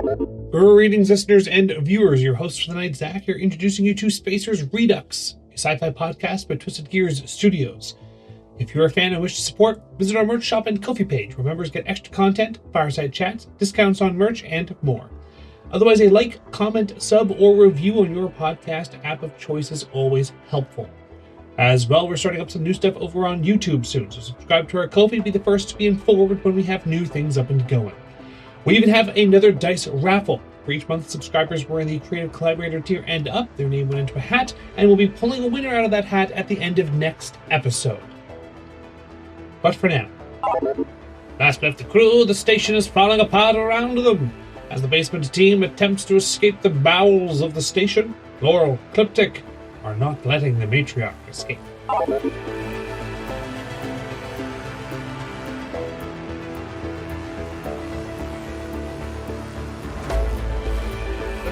Greetings, listeners and viewers. Your host for the night, Zach, here introducing you to Spacer's Redux, a sci-fi podcast by Twisted Gears Studios. If you're a fan and wish to support, visit our merch shop and Ko-fi page, where members get extra content, fireside chats, discounts on merch, and more. Otherwise, a like, comment, sub, or review on your podcast app of choice is always helpful. As well, we're starting up some new stuff over on YouTube soon, so subscribe to our Ko-fi to be the first to be informed when we have new things up and going. We even have another dice raffle. For each month, subscribers were in the Creative Collaborator tier and up. Their name went into a hat, and we'll be pulling a winner out of that hat at the end of next episode. But for now, last left the crew, the station is falling apart around them. As the basement team attempts to escape the bowels of the station, Laurel, Cliptic are not letting the Matriarch escape.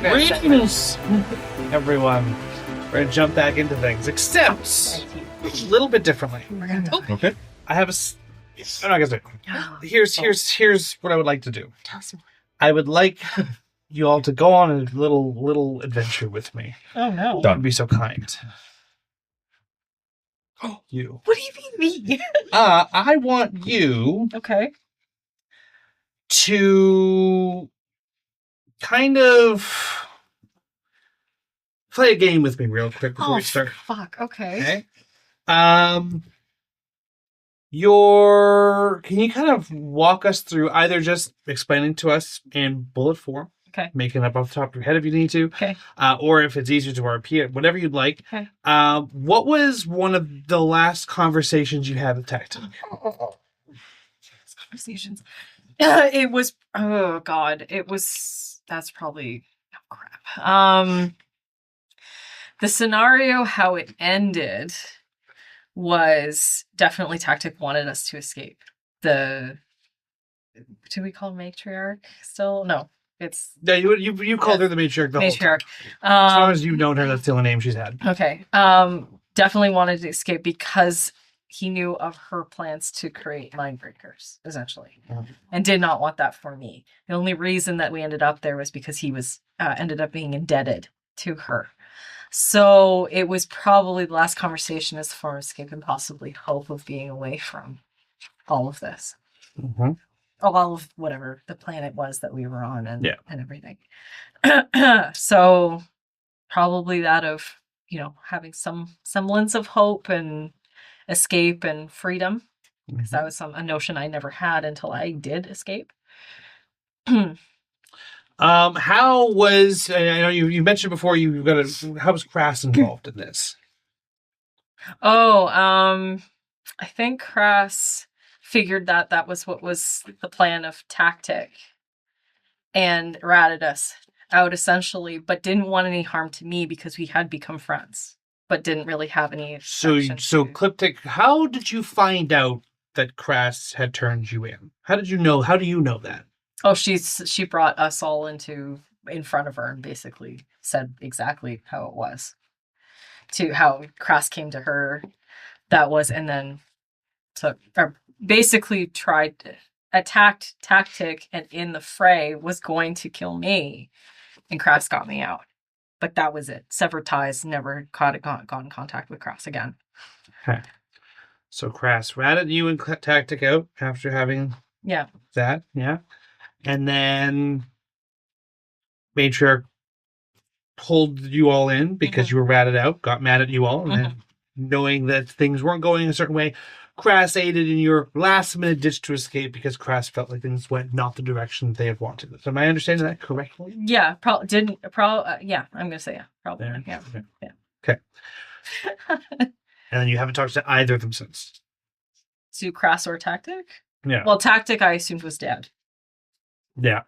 Greetings, everyone. We're going to jump back into things, except a little bit differently. Okay. I have I'm not going to do it. Here's what I would like to do. I would like you all to go on a little adventure with me. Oh no. Don't be so kind. Oh, you. What do you mean me? I want you Okay. to kind of play a game with me real quick before we start. Fuck. Okay. Okay. Can you kind of walk us through either just explaining to us in bullet form, Okay. making it up off the top of your head if you need to, Okay. or if it's easier to RP it, whatever you'd like. Okay. What was one of the last conversations you had with Tactic? Conversations. It was. Oh God. It was. That's probably. Oh crap. The scenario, how it ended, was definitely Tactic wanted us to escape. Do we call Matriarch still? No, it's. Yeah, you called her the Matriarch the whole time. Matriarch. As long as you've known her, that's the only name she's had. Okay. Definitely wanted to escape because he knew of her plans to create mind breakers, essentially, and did not want that for me. The only reason that we ended up there was because he was ended up being indebted to her. So it was probably the last conversation as far as escape and possibly hope of being away from all of this. Mm-hmm. All of whatever the planet was that we were on and everything. So probably that of, having some semblance of hope and escape and freedom. Because that was a notion I never had until I did escape. How was, I know you mentioned before how was Crass involved in this? I think Crass figured that was what was the plan of Tactic and ratted us out essentially, but didn't want any harm to me because we had become friends, but didn't really have any. So Cliptic, how did you find out that Crass had turned you in? How do you know that? Oh, she brought us all in front of her and basically said exactly how it was, to how Crass came to her. That was, and then basically attacked Tactic, and in the fray was going to kill me, and Crass got me out. But that was it. Severed ties. Never got in contact with Crass again. Okay. So Crass ratted you and Tactic out after having that, yeah. And then Matriarch pulled you all in because you were ratted out, got mad at you all, and then knowing that things weren't going a certain way, Crass aided in your last-minute ditch to escape because Crass felt like things went not the direction they had wanted. So am I understanding that correctly? Yeah, I'm going to say yeah. Probably. Yeah. Okay. And then you haven't talked to either of them since? To Crass or Tactic? Yeah. Well, Tactic I assumed was dead. Yeah.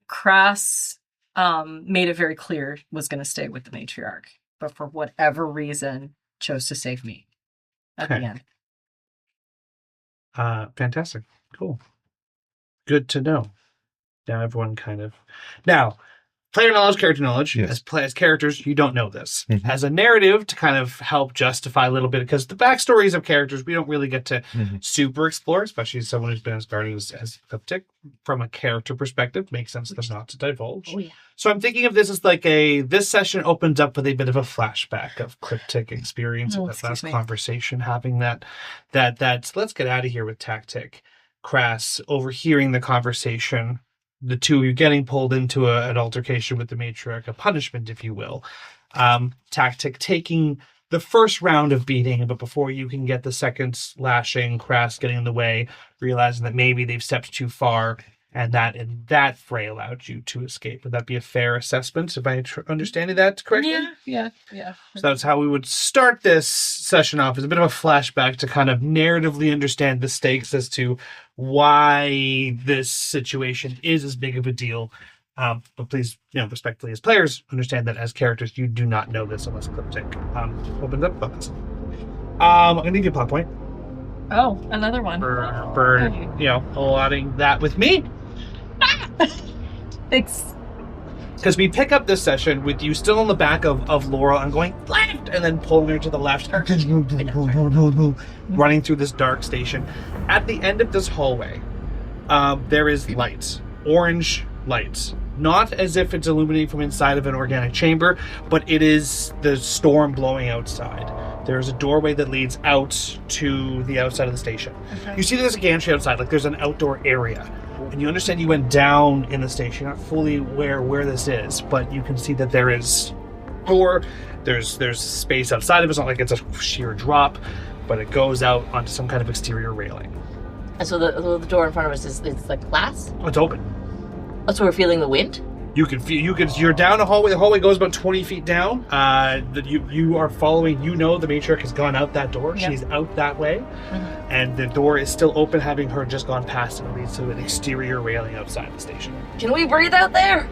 Crass made it very clear was going to stay with the Matriarch, but for whatever reason chose to save me at the end. Fantastic. Cool. Good to know. Now everyone kind of... Now, player knowledge, character knowledge. Yes. As characters, you don't know this. Mhm. As a narrative, to kind of help justify a little bit, because the backstories of characters we don't really get to super explore, especially someone who's been as guarded as Cryptic. From a character perspective, makes sense for them not to divulge. Oh, yeah. So I'm thinking of this as like this session opens up with a bit of a flashback of Cryptic experience of that last conversation, having that let's get out of here with Tactic. Crass overhearing the conversation, the two of you getting pulled into an altercation with the matriarch, a punishment, if you will. Tactic taking the first round of beating, but before you can get the second lashing, Crass getting in the way, realizing that maybe they've stepped too far, and that fray allowed you to escape. Would that be a fair assessment, if I understanding that correctly? Yeah. So that's how we would start this session off, as a bit of a flashback to kind of narratively understand the stakes as to why this situation is as big of a deal. But please, respectfully as players, understand that as characters, you do not know this unless Cryptic opens up about this. I'm going to give you a plot point. Oh, another one. For allotting that with me. Thanks. Because we pick up this session with you still on the back of Laurel and going left and then pulling her to the left. Running through this dark station. At the end of this hallway, there is lights. Orange lights. Not as if it's illuminating from inside of an organic chamber, but it is the storm blowing outside. There's a doorway that leads out to the outside of the station. Okay. You see there's a gantry outside, like there's an outdoor area. And you understand you went down in the station. You're not fully aware where this is, but you can see that there is door. There's space outside of it. It's not like it's a sheer drop, but it goes out onto some kind of exterior railing. And so the door in front of us is like glass? It's open. Oh, so we're feeling the wind? You're down a hallway. The hallway goes about 20 feet down. You are following. The matriarch has gone out that door. Yep. She's out that way. Mm-hmm. And the door is still open, having her just gone past, and it leads to an exterior railing outside the station. Can we breathe out there?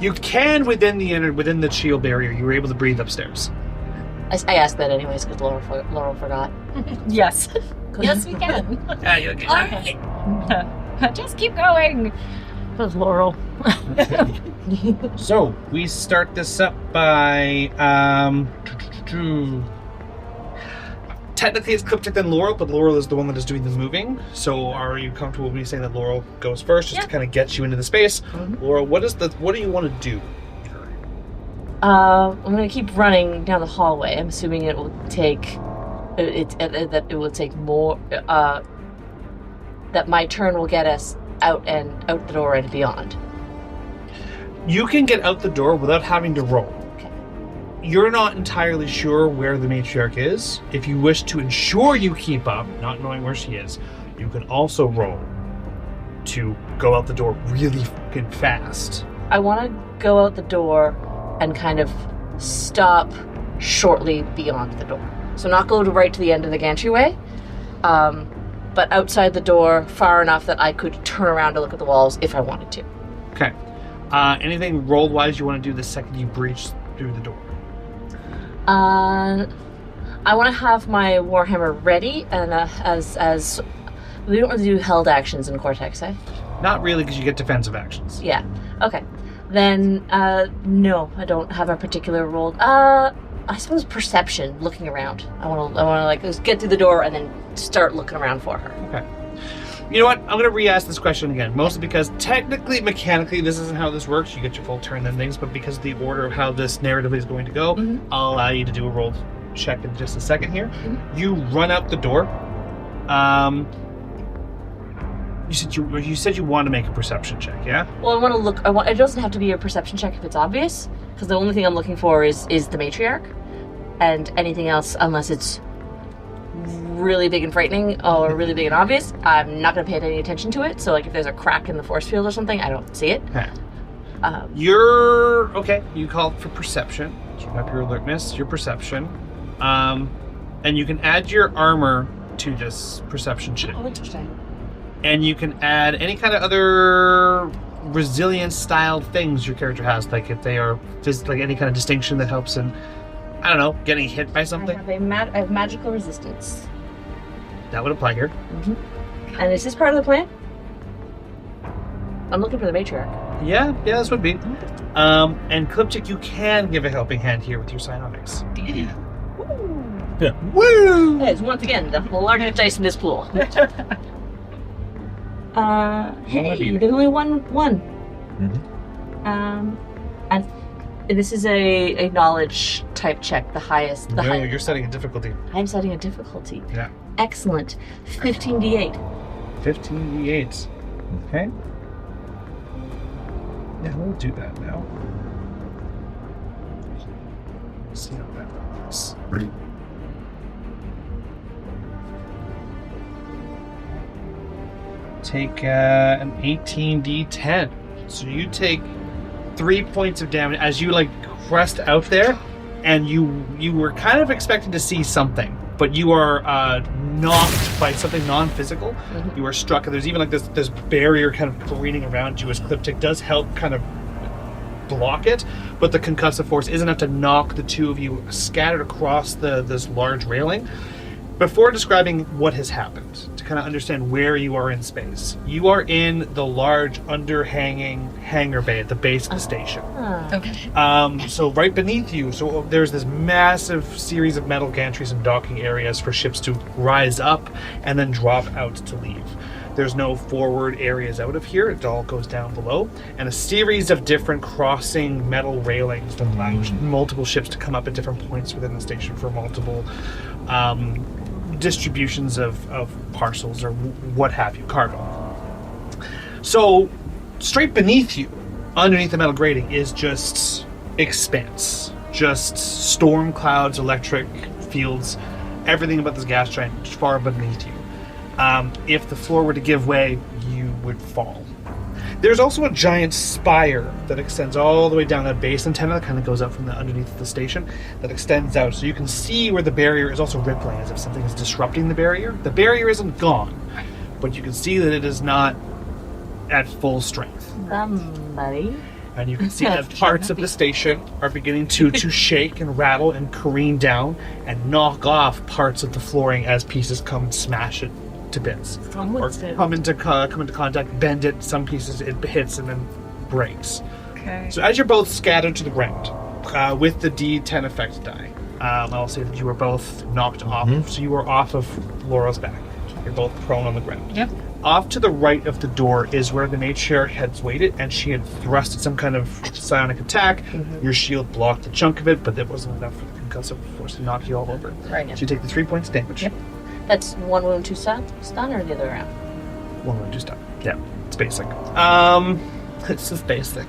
You can within the shield barrier. You were able to breathe upstairs. I asked that anyways because Laurel forgot. Yes. Yes, we can. Yeah, you're okay. All right. Just keep going. Because Laurel. So we start this up by technically it's Cryptic then Laurel, but Laurel is the one that is doing the moving. So are you comfortable with me saying that Laurel goes first, just to kind of get you into the space? Mm-hmm. Laurel, what do you want to do? I'm going to keep running down the hallway. I'm assuming it will take more. That my turn will get us out the door and beyond. You can get out the door without having to roll. Okay. You're not entirely sure where the matriarch is. If you wish to ensure you keep up, not knowing where she is, you can also roll to go out the door really fucking fast. I want to go out the door and kind of stop shortly beyond the door. So not go right to the end of the gantry but outside the door far enough that I could turn around to look at the walls if I wanted to. Okay. Anything roll-wise you want to do the second you breach through the door? I want to have my Warhammer ready, and as we don't really do held actions in Cortex, eh? Not really, because you get defensive actions. Yeah. Okay. Then, no, I don't have a particular role. I suppose perception, looking around. I want to like just get through the door and then start looking around for her. Okay. You know what? I'm going to re-ask this question again, mostly because technically, mechanically, this isn't how this works. You get your full turn and things, but because of the order of how this narrative is going to go, I'll allow you to do a roll check in just a second here. Mm-hmm. You run out the door. You said you want to make a perception check, yeah? Well, I want to look. It doesn't have to be a perception check if it's obvious, because the only thing I'm looking for is the matriarch, and anything else, unless it's really big and frightening or really big and obvious, I'm not going to pay any attention to it. So, like, if there's a crack in the force field or something, I don't see it. Okay. You're okay. You called for perception. You have your alertness, your perception, and you can add your armor to this perception check. Oh, interesting. And you can add any kind of other resilience-styled things your character has, like if they are just like any kind of distinction that helps in, I don't know, getting hit by something. I have magical resistance. That would apply here. Mm-hmm. And is this part of the plan? I'm looking for the matriarch. Yeah, this would be. And Cliptic, you can give a helping hand here with your psionics. Yeah. Woo! It's once again the largest dice in this pool. Hey, there's only one. Mm-hmm. And this is a knowledge type check, the highest. No, you're setting a difficulty. I'm setting a difficulty. Yeah. Excellent. 15d8. 15d8. Okay. Yeah, we'll do that now. Let's see how that works. Take an 18d10. So you take 3 points of damage as you crest out there, and you were kind of expecting to see something, but you are knocked by something non-physical. Mm-hmm. You are struck, and there's even this barrier kind of careening around you as Cliptic does help kind of block it, but the concussive force is enough to knock the two of you scattered across this large railing. Before describing what has happened, to kind of understand where you are in space, you are in the large underhanging hangar bay at the base of the station. Okay. So right beneath you, so there's this massive series of metal gantries and docking areas for ships to rise up and then drop out to leave. There's no forward areas out of here. It all goes down below. And a series of different crossing metal railings that allow multiple ships to come up at different points within the station for multiple distributions of parcels or what have you, cargo. So straight beneath you, underneath the metal grating, is just expanse. Just storm clouds, electric fields, everything about this gas giant far beneath you. If the floor were to give way, you would fall. There's also a giant spire that extends all the way down that base antenna that kind of goes up from the underneath the station that extends out. So you can see where the barrier is also rippling as if something is disrupting the barrier. The barrier isn't gone, but you can see that it is not at full strength. Somebody. And you can see that parts of the station are beginning to shake and rattle and careen down and knock off parts of the flooring as pieces come and smash it to bits, or come into contact, bend it. Some pieces it hits and then breaks. Okay. So as you're both scattered to the ground with the D10 effect die, I'll say that you were both knocked off. So you were off of Laura's back. You're both prone on the ground. Yep. Off to the right of the door is where the matriarch had waited, and she had thrusted some kind of psionic attack. Your shield blocked a chunk of it, but that wasn't enough for the concussive force to knock you all over. Right. So you take the 3 points damage. Yep. That's 1 wound, 2 stun, or the other way around? 1 wound, 2 stun. Yeah, it's basic. It's just basic.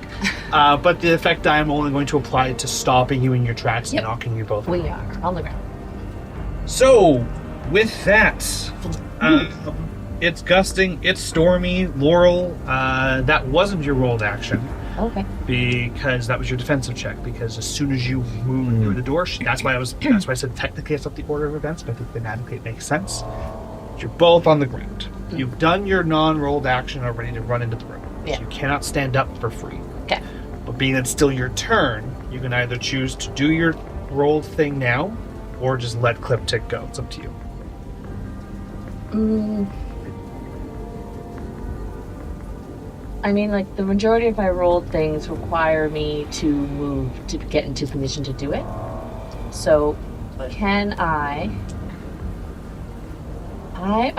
But the effect die I'm only going to apply to stopping you in your tracks and knocking you both. We are on the ground. So, with that, it's gusting, it's stormy. Laurel, that wasn't your rolled action. Okay. Because that was your defensive check. Because as soon as you moved through the door, that's why I said technically it's not the order of events, but I think thematically it makes sense. You're both on the ground. You've done your non-rolled action already to run into the room. Yeah. So you cannot stand up for free. Okay. But being that it's still your turn, you can either choose to do your rolled thing now, or just let Cliptic go. It's up to you. I mean, the majority of my rolled things require me to move to get into position to do it. So, can I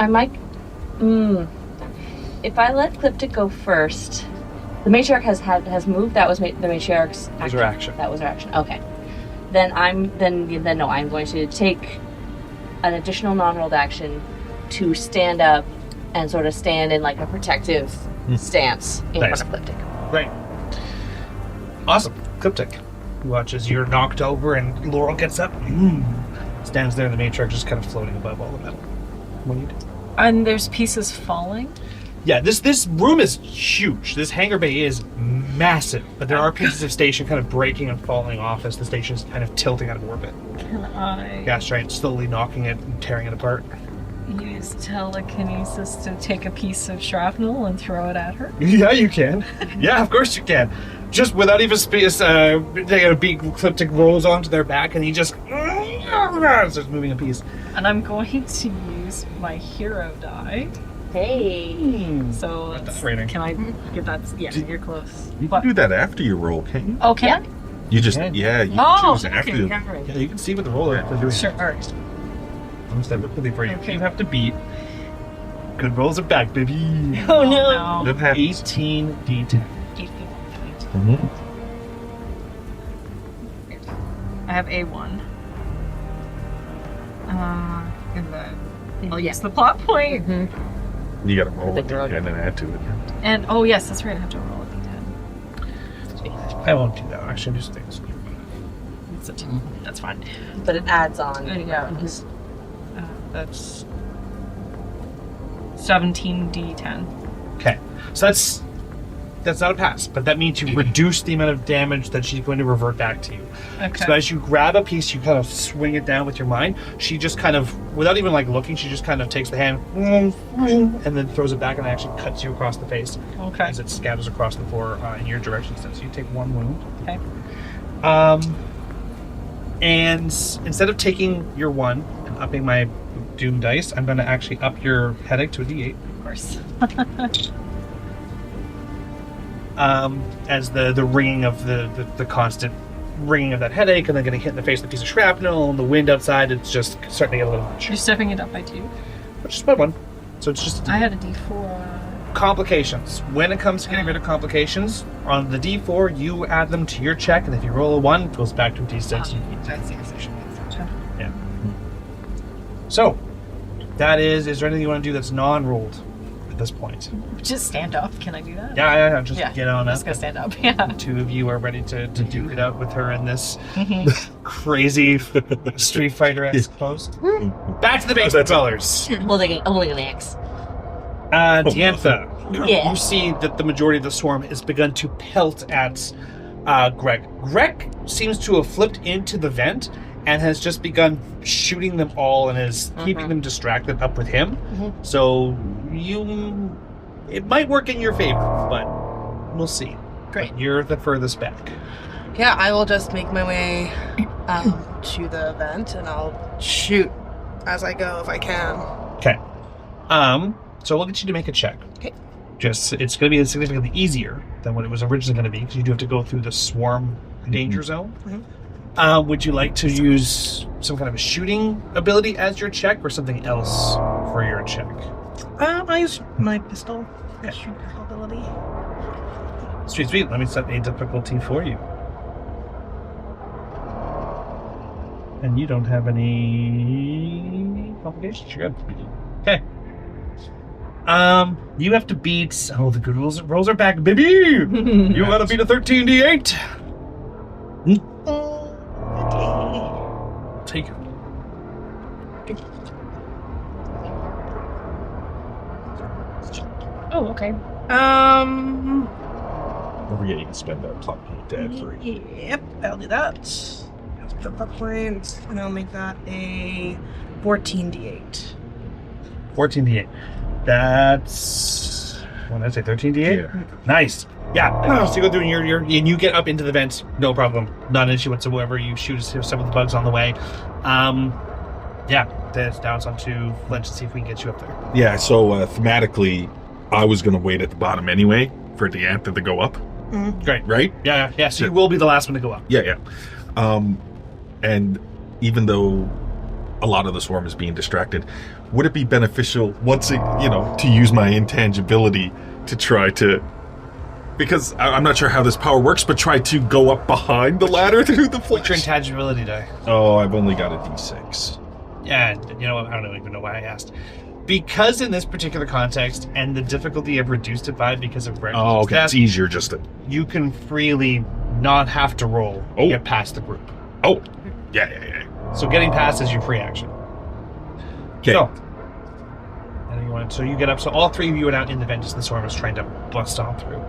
might... If I let Cliptic go first... The matriarch has moved. That was the matriarch's action. That was her action. That was her action. Okay. Then I'm going to take an additional non-rolled action to stand up and sort of stand in a protective stance in front of Cliptic. Right. Awesome. Cliptic. Watches you're knocked over and Laurel gets up. Stands there, the matriarch just kind of floating above all the metal. What do you do? And there's pieces falling? Yeah, this room is huge. This hangar bay is massive, but there are pieces of station kind of breaking and falling off as the station is kind of tilting out of orbit. Can I Gas giant slowly knocking it and tearing it apart. use telekinesis to take a piece of shrapnel and throw it at her? Yeah, you can. Yeah, of course you can. Just without even space, they got a big Cliptic rolls onto their back, and he just starts moving a piece. And I'm going to use my hero die Hey. So That's rating. can I get that? Yeah, you're close. You can do that after you roll, can't you? Oh, can You just, Okay. you Oh, choose after okay. you. Yeah, you can see what the roller is doing. Sure. All right. I'm saying quickly for you. Okay. You have to beat. Good rolls are back, baby. Oh no. That happens. 18 D10. Mhm. I have A1. And then I'll use the plot point. You got to roll The it drug. and then add to it. And oh yes, that's right. I have to roll a d10. I won't do that. I should just things. It's a 2. That's fine. But it adds on. Yeah. That's 17d10. Okay, so that's not a pass, but that means you reduce the amount of damage that she's going to revert back to you. Okay. So as you grab a piece, you kind of swing it down with your mind. She just kind of, without even like looking, she just kind of takes the hand and then throws it back and actually cuts you across the face Okay. as it scatters across the floor in your direction. So you take 1 wound. Okay. And instead of taking your 1 and upping my doom dice, I'm going to actually up your headache to a d8. Of course. As the ringing of the constant ringing of that headache, and then getting hit in the face with a piece of shrapnel, and the wind outside, it's just starting to get a little much. You're stepping it up by 2. Just by 1. So it's just I had a d4. complications. When it comes to getting rid of complications, on the d4, you add them to your check, and if you roll a 1, it goes back to a d6. That's the position. Yeah. So, that is there anything you want to do that's non-rolled at this point? Just stand up. Can I do that? Yeah, just get on I'm up. just gonna stand up. Yeah. The 2 of you are ready to duke it out with her in this crazy Street Fighter-esque pose. Back to the basement dwellers. Holding an axe. Diantha, Yeah. you see that the majority of the swarm has begun to pelt at Greg. Greg seems to have flipped into the vent and has just begun shooting them all and is keeping them distracted up with him. So it might work in your favor, but we'll see. Great. But you're the furthest back. Yeah, I will just make my way to the vent and I'll shoot as I go if I can. Okay. So we'll get you to make a check. Okay. Just it's going to be significantly easier than what it was originally going to be because you do have to go through the swarm danger zone. Would you like to use some kind of a shooting ability as your check or something else for your check? I use my pistol. Shoot ability. Sweet. Let me set a difficulty for you. And you don't have any complications. You're good. Okay. You have to beat. Oh, the good rolls are back, baby. You want to beat a 13d8? Take it. Oh, okay. Don't forget you can spend that plot point to add 3. Yep, I'll do that. The plot point, and I'll make that a 14d8. 14d8. That's. What did I say? 13d8? Yeah. Nice. Yeah. So you go through and you get up into the vent. No problem. Not an issue whatsoever. You shoot some of the bugs on the way. Yeah. Then now it's on to Lynch to see if we can get you up there. Yeah, so thematically, I was going to wait at the bottom anyway for the anthem to go up, Great. right? Yeah. So you will be the last one to go up. Yeah. And even though a lot of the swarm is being distracted, would it be beneficial to use my intangibility to try to, because I'm not sure how this power works, but try to go up behind the ladder through the What's your flash? intangibility die? Oh, I've only got a D6. Yeah, you know what? I don't even know why I asked. Because in this particular context, and the difficulty I've reduced it by because of Greg's Oh, okay. death, It's easier just to. you can freely not have to roll to get past the group. Oh, yeah. So getting past is your free action. Okay. So you get up. So all 3 of you are out in the vent as the swarm is trying to bust on through.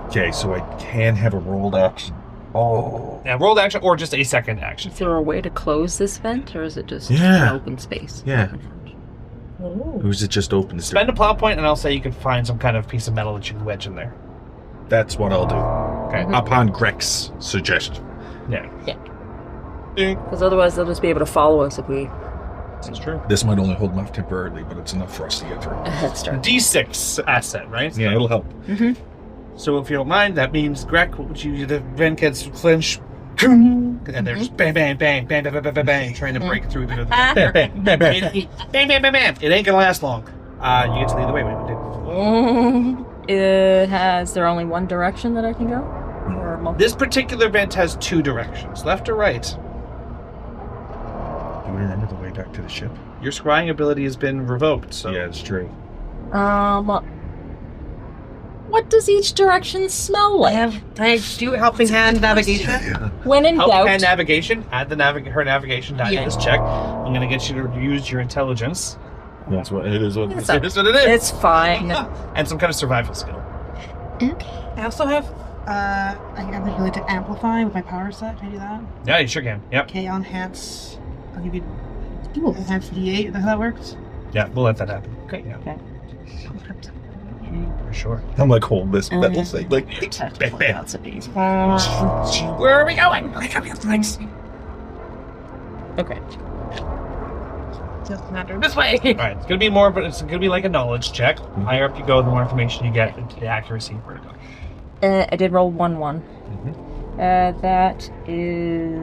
Okay, so I can have a rolled action. Oh. Now rolled action or just a second action. Is there a way to close this vent, or is it just Yeah. an open space? Yeah. Or is it just open? Spend a plot point, and I'll say you can find some kind of piece of metal that you can wedge in there. That's what I'll do. Okay. Upon Greg's suggestion. Yeah. Yeah. Because otherwise they'll just be able to follow us if we That's true. This might only hold enough temporarily, but it's enough for us to get through. A head start. D6 asset, right? Yeah, it'll help. So if you don't mind, that means Greg, the vent gets flinch, and they're just bang, bang, bang, bang, bang, bang, bang, bang, trying to break through the bang, bang, bang, bang, bang, bang, bang, bang. It ain't gonna last long. You get to lead the way. Has there only one direction that I can go? Or multiple? This particular vent has 2 directions, left or right. Do we remember the way back to the ship? Your scrying ability has been revoked, so... Yeah, it's true. What does each direction smell like? I do helping hand navigation. When in Help doubt. and navigation. Add the her navigation die to this check. I'm gonna get you to use your intelligence. That's what it is. It is what it is. It's fine. And some kind of survival skill. I also have I have the ability to amplify with my power set. Can I do that? Yeah, you sure can. Yep. Okay, on enhance. I'll give you enhance D8. Is that how that works? Yeah, we'll let that happen. Great. Yeah. Okay. For sure. I'm like, hold this metal thing. Like, bam, bam. Where are we going? Okay. Doesn't matter. This way. Alright, it's gonna be more, but it's gonna be like a knowledge check. The higher up you go, the more information you get, the accuracy where to go. I did roll 1-1. That is...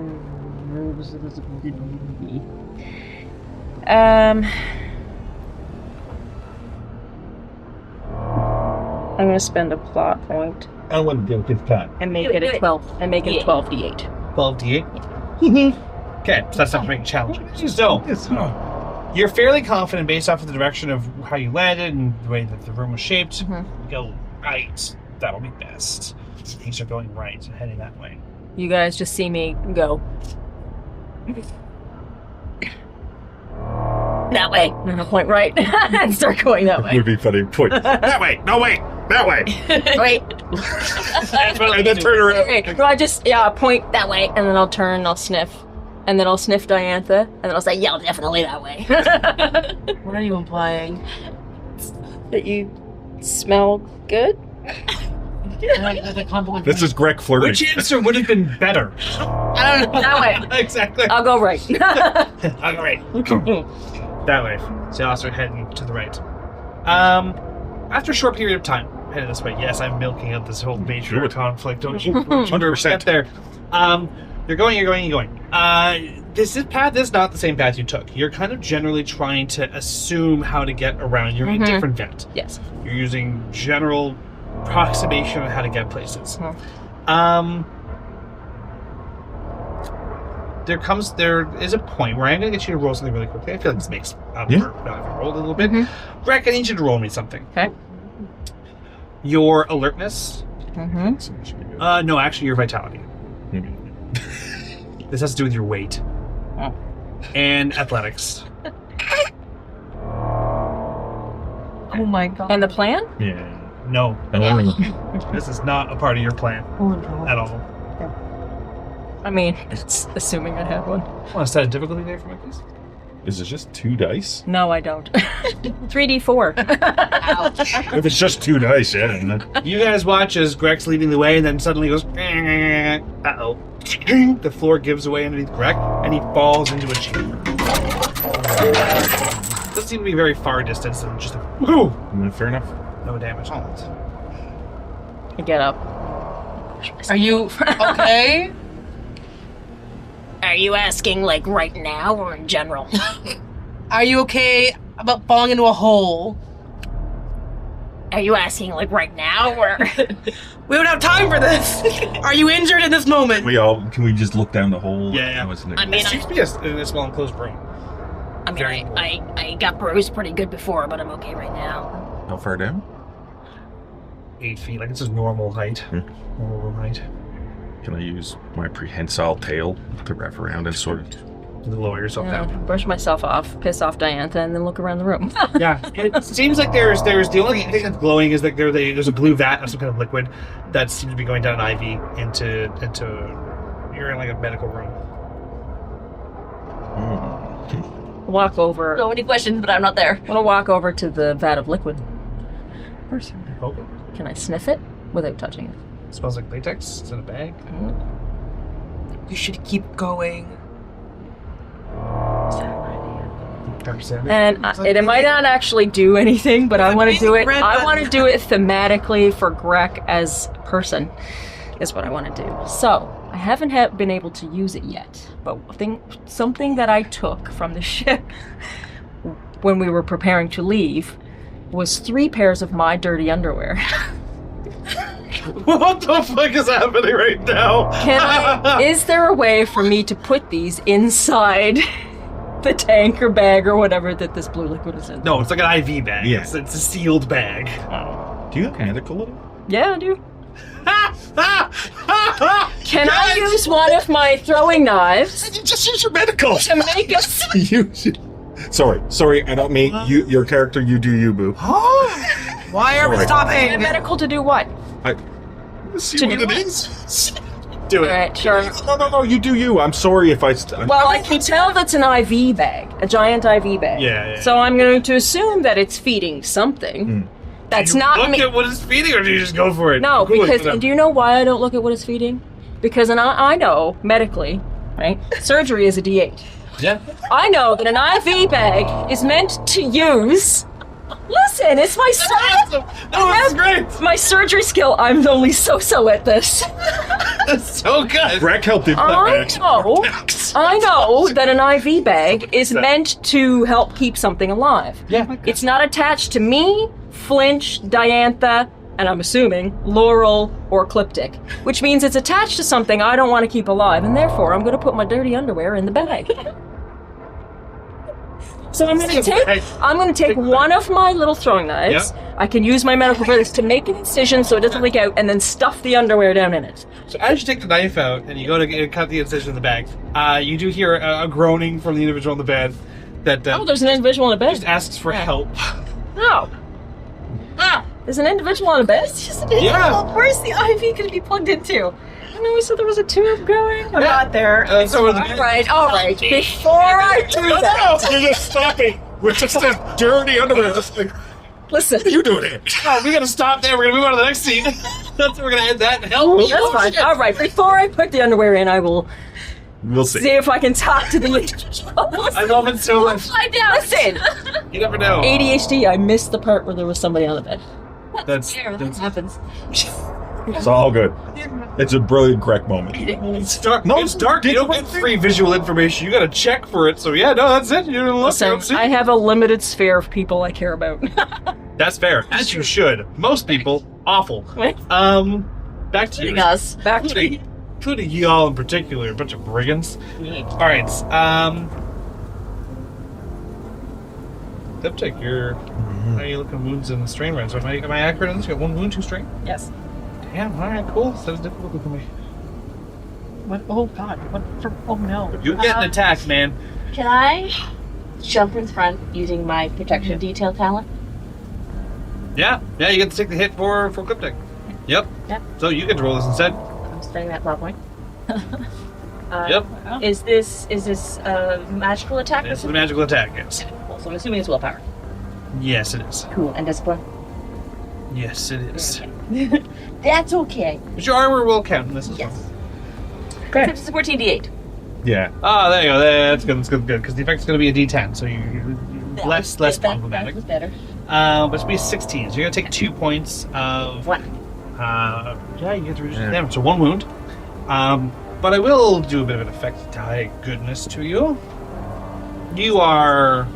I'm gonna spend a plot point I want to do this time. and make it a 12. And make it a 12d8. 12d8. Okay, so that's not very challenging. So, you're fairly confident based off of the direction of how you landed and the way that the room was shaped. You go right. That'll be best. Things are going right, heading that way. You guys just see me go. That way. And I'll point right and start going that way. Would be funny. Point that way. No, wait. That way. Wait. And then turn around. Okay. No, I just, point that way, and then I'll turn and I'll sniff. And then I'll sniff Diantha, and then I'll say, yeah, definitely that way. What are you implying? That you smell good? This is Greg flirting. Which answer would have been better? I don't know. That way. Exactly. I'll go right. I'll go right. That way. So I'll start heading to the right. After a short period of time, heading this way. Yes, I'm milking up this whole major conflict. Don't you? 100%. Get there. You're going. This path is not the same path you took. You're kind of generally trying to assume how to get around. You're in a different vent. Yes. You're using general approximation of how to get places. There is a point where I'm going to get you to roll something really quickly. I feel like this makes I've rolled a little bit. Greg, I need you to roll me something. Okay. Your alertness. No, actually, your vitality. This has to do with your weight. And athletics. Oh my god. And the plan? Yeah. No. This is not a part of your plan at all. I mean, it's assuming I have one. Want to set a difficulty there for me, please? Is it just 2 dice? No, I don't. 3d4. If it's just 2 dice, yeah. You guys watch as Greg's leading the way, and then suddenly goes, uh-oh. The floor gives away underneath Greg, and he falls into a chamber. Doesn't seem to be very far distance, and just whoo! Fair enough. No damage. I get up. Are you okay? Are you asking, like, right now or in general? Are you okay about falling into a hole? Are you asking, like, right now or... We don't have time for this. Are you injured in this moment? Can we just look down the hole? Yeah. I mean, It seems to be in a small enclosed room. I mean, I got bruised pretty good before, but I'm okay right now. How far down? 8 feet, like it's his normal height. Normal room height. Can I use my prehensile tail to wrap around and sort of... Lower yourself down. Brush myself off, piss off Diantha, and then look around the room. Yeah, it seems like there's the only thing that's glowing is like there's a blue vat of some kind of liquid that seems to be going down an IV into you're in like a medical room. Walk over. So many questions, but I'm not there. I'm gonna walk over to the vat of liquid. First, Okay. can I sniff it without touching it? It smells like latex. It's in a bag. You should keep going. And it might not actually do anything, but I want to do it. I want to do it thematically for Greg as person, is what I want to do. So I haven't been able to use it yet, but something that I took from the ship when we were preparing to leave was 3 pairs of my dirty underwear. What the fuck is happening right now? Is there a way for me to put these inside the tank or bag or whatever that this blue liquid is in? No, it's like an IV bag. Yeah. It's a sealed bag. Do you have medical in it? Yeah, I do. Can I use one of my throwing knives Just use your medical. to make us? Use it. Sorry, I don't mean you. Your character, you do you, boo. Why are we Alright. stopping? Medical to do what? See To what do it what? is. Do it. Alright, sure. No, you do you. I'm sorry if I... Well, I can tell that's an IV bag, a giant IV bag. Yeah. So I'm going to assume that it's feeding something. That's Do you not look me. at what it's feeding, or do you just go for it? No, Who is because it? do you know why I don't look at what it's feeding? Because I know medically, right? Surgery is a D8. Yeah. I know that an IV bag is meant to use. Listen, it's my surgery. No, it's great. My surgery skill. I'm only so at this. That's so good. Greg helped him. I know that an IV bag is meant to help keep something alive. Yeah. It's not attached to me, Flinch, Diantha, and I'm assuming Laurel or Cliptic, which means it's attached to something I don't want to keep alive, and therefore I'm going to put my dirty underwear in the bag. So I'm going to take one of my little throwing knives. Yep. I can use my medical for this to make an incision so it doesn't leak out, and then stuff the underwear down in it. So as you take the knife out and you go to cut the incision in the bag, you do hear a groaning from the individual in the bed that Oh, there's an individual in a bed. just asks for help. Oh. There's an individual on a bed? Yeah. Where's the IV going to be plugged into? I know we said there was a tube going. I'm not there. So All right. Before I do that, You're just stopping with just a dirty underwear. Just like, listen. you doing it? Oh, we gotta stop there. We're gonna move on to the next scene. That's where we're gonna end that. Help me. That's fine. All right. Before I put the underwear in, I will We'll see. see if I can talk to the individual. I love it so much. Listen. You never know. ADHD. I missed the part where there was somebody on the bed. That's That happens. It's all good. It's a brilliant Greg moment. it's dark. No, It's dark. You did don't the get right thing. free visual information. You gotta check for it. So yeah, no, that's it. You don't look. You don't Listen, see. I have a limited sphere of people I care about. That's fair. As you should. Most people, awful. Back to you. Us. Back to me. Including y'all in particular, a bunch of brigands. Alright, Diptic, how are you looking at wounds and strain runs? Am I accurate on this? You got 1 wound, 2 strain? Yes. Damn, alright, cool. So it's difficult for me. What? Oh God! What? Oh no! You get an attack, man. Can I jump in front using my protection detail talent? Yeah, you get to take the hit for Cryptic. Yep. Yep. So you get to roll this instead. I'm spending that plot point. Yep. Is this a magical attack? It's the magical attack, yes. Cool, so I'm assuming it's willpower. Yes, it is. Cool. And discipline? Yes, it is. That's okay. But your armor will count in this as Yes. well. Except it's a 14d8. Yeah. Ah, there you go. That's good. That's good. Because the effect's going to be a D10, so you less problematic. That was better. But it's be 16. So you're going to take 2 points of. What? Yeah, you get to reduce the damage. So 1 wound. But I will do a bit of an effect die goodness to you. You are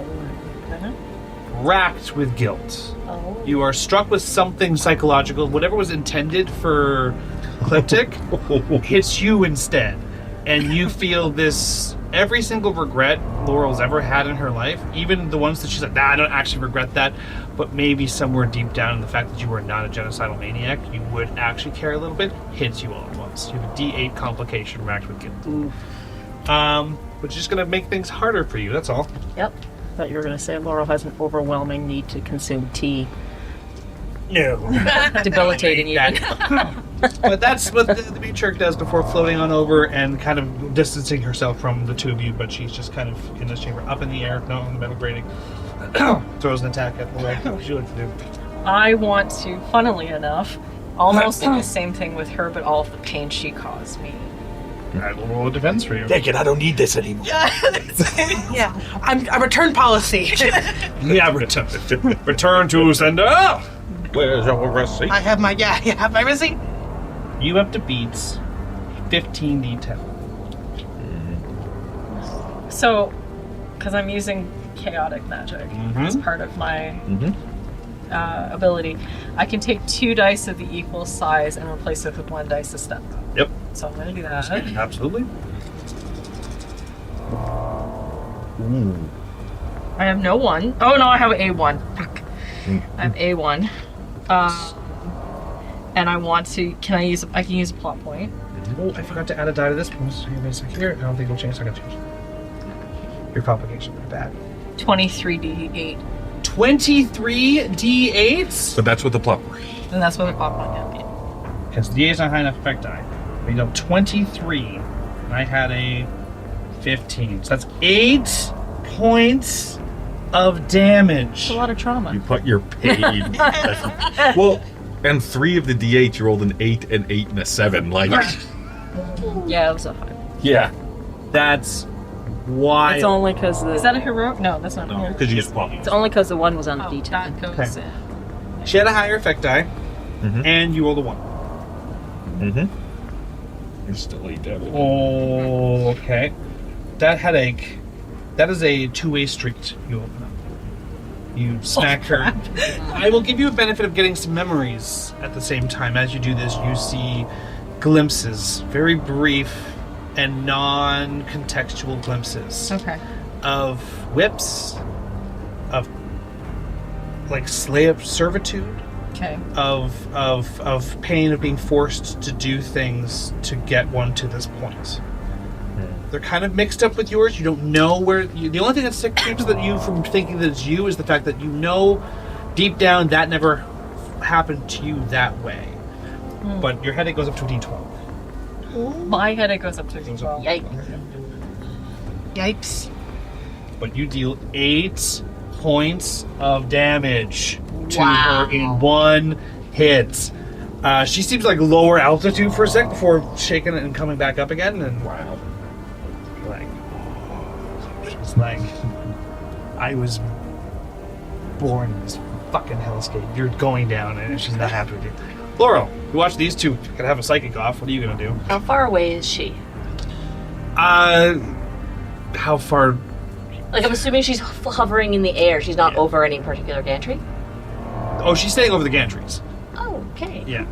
racked with guilt. Oh. You are struck with something psychological. Whatever was intended for Cliptic hits you instead. And you feel this, every single regret Laurel's ever had in her life, even the ones that she's like, nah, I don't actually regret that, but maybe somewhere deep down in the fact that you were not a genocidal maniac, you would actually care a little bit, hits you all at once. You have a D8 complication racked with guilt. Which is just going to make things harder for you, that's all. Yep. I thought you were going to say Laurel has an overwhelming need to consume tea. No. Debilitating you. But that's what the matriarch does before floating on over and kind of distancing herself from the two of you, but she's just kind of in this chamber, up in the air, not on the metal grating. Throws an attack at Laurel. What would you like to do? I want to, funnily enough, almost do the same thing with her, but all of the pain she caused me I will roll a defense for you. Take it, I don't need this anymore. Yeah. I'm return policy. Yeah, return to sender. Where's your receipt? I have my receipt. You have to beat 15d10. So, because I'm using chaotic magic as part of my ability, I can take 2 dice of the equal size and replace it with 1 dice a step up. Yep. So I'm going to do that. Absolutely. I have no 1. Oh no, I have A1. Fuck. I have A1. And I want to. I can use a plot point. Oh, I forgot to add a die to this. Here, I don't think it'll change. I'm gonna change. Your complication. Bad. 23d8. 23d8s. But that's what the plot. And that's what the plot point is. Because d8 is not high enough effect die. We got 23, and I had a 15. So that's 8 points of damage. It's a lot of trauma. You put your pain. Well, and 3 of the D8, you rolled an 8, an 8, and a 7. Like, Yeah, it was a 5. yeah. That's why. It's only because Is that a heroic? No, that's not a No, heroic. because you just It's only because the 1 was on the Oh, D10. that goes in. She had a higher effect die, and you rolled a 1. You're still 8 damage. Oh, okay. That headache. That is a 2-way street you open up. You smack her. I will give you a benefit of getting some memories at the same time. As you do this, you see glimpses, very brief and non-contextual glimpses Okay. of whips, of like slave servitude, Okay. of pain of being forced to do things to get one to this point. They're kind of mixed up with yours. You don't know where. The only thing that keeps that you from thinking that it's you is the fact that you know deep down that never happened to you that way. But your headache goes up to a D12. My headache goes up to D12. Yikes. But you deal 8 points of damage to her in 1 hit. She seems like lower altitude for a sec before shaking it and coming back up again. And she's like, I was born in this fucking hellscape. You're going down, and she's not happy with you. Laurel, you watch these two could have a psychic off. What are you gonna do? How far away is she? How far? Like, I'm assuming she's hovering in the air. She's not over any particular gantry. Oh, she's staying over the gantries. Oh, okay. Yeah,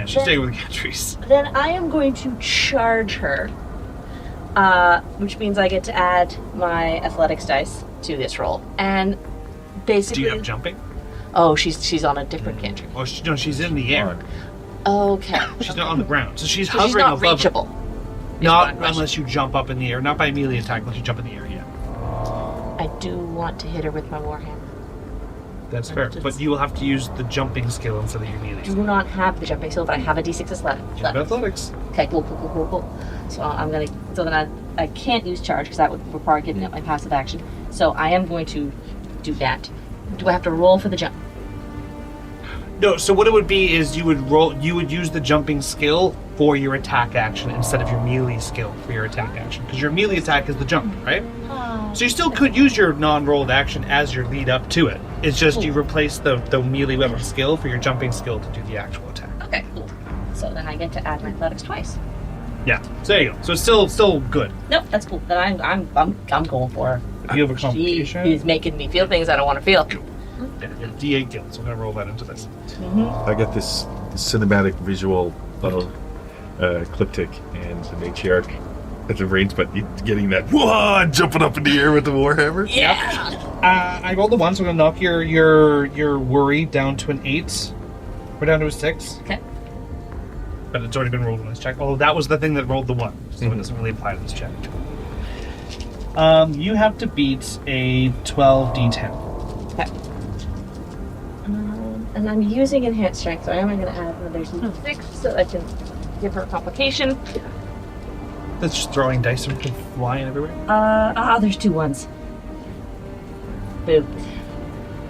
she's staying over the gantries. Then I am going to charge her, which means I get to add my athletics dice to this roll. And basically, Do you have jumping? oh, she's on a different gantry. Oh, she's in the air. Okay. She's not on the ground, so she's So she's hovering not above. reachable. Not my question. unless you jump up in the air. Not by melee attack unless you jump in the air. Yeah, I do want to hit her with my warhammer. that's fair. But you will have to use the jumping skill instead of your melee. Do not have the jumping skill, but I have a d6 left. You have athletics. Okay, cool. So I'm gonna. So then I can't use charge because that would require giving up my passive action. So I am going to do that. Do I have to roll for the jump? No. So what it would be is you would roll. You would use the jumping skill for your attack action instead of your melee skill for your attack action, because your melee attack is the jump, right? So you still could use your non-rolled action as your lead up to it. It's just you replace the melee weapon skill for your jumping skill to do the actual attack. Okay, cool. So then I get to add my athletics twice. Yeah. So there you go. So it's still good. Nope, that's cool. Then I'm going for her. You have a She complication. is making me feel things I don't want to feel. Yeah, D8 guild. So I'm gonna roll that into this. I got this cinematic visual of Ecliptic and the Matriarch at the range, but getting that jumping up in the air with the warhammer. Yeah. I rolled a 1, so I'm gonna knock your worry down to an 8. We're down to a 6. Okay. But it's already been rolled on this check. Although that was the thing that rolled the 1, so it doesn't really apply to this check. You have to beat a 12d10. Okay. And I'm using enhanced strength, so I am going to add another 6 so I can give her a complication. That's just throwing dice and flying everywhere. There's 2 ones. Boo.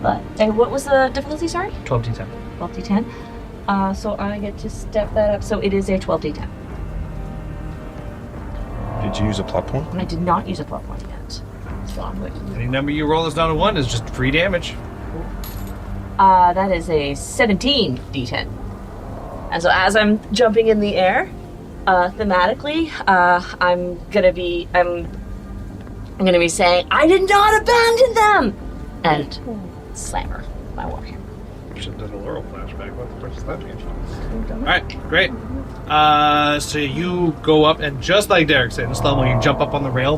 But what was the difficulty? Sorry. 12d10. 12d10. So I get to step that up. So it is a 12d10. Did you use a plot point? I did not use a plot point yet. Any number you roll that's not a 1 is just free damage. That is a 17 d10. And so as I'm jumping in the air, thematically, I'm gonna be saying, I did not abandon them! And slammer my warhammer. Should have done a Laurel flashback. What the fuck is that mean? Alright, great. So you go up, and just like Derek said, in slow-mo, you jump up on the rail.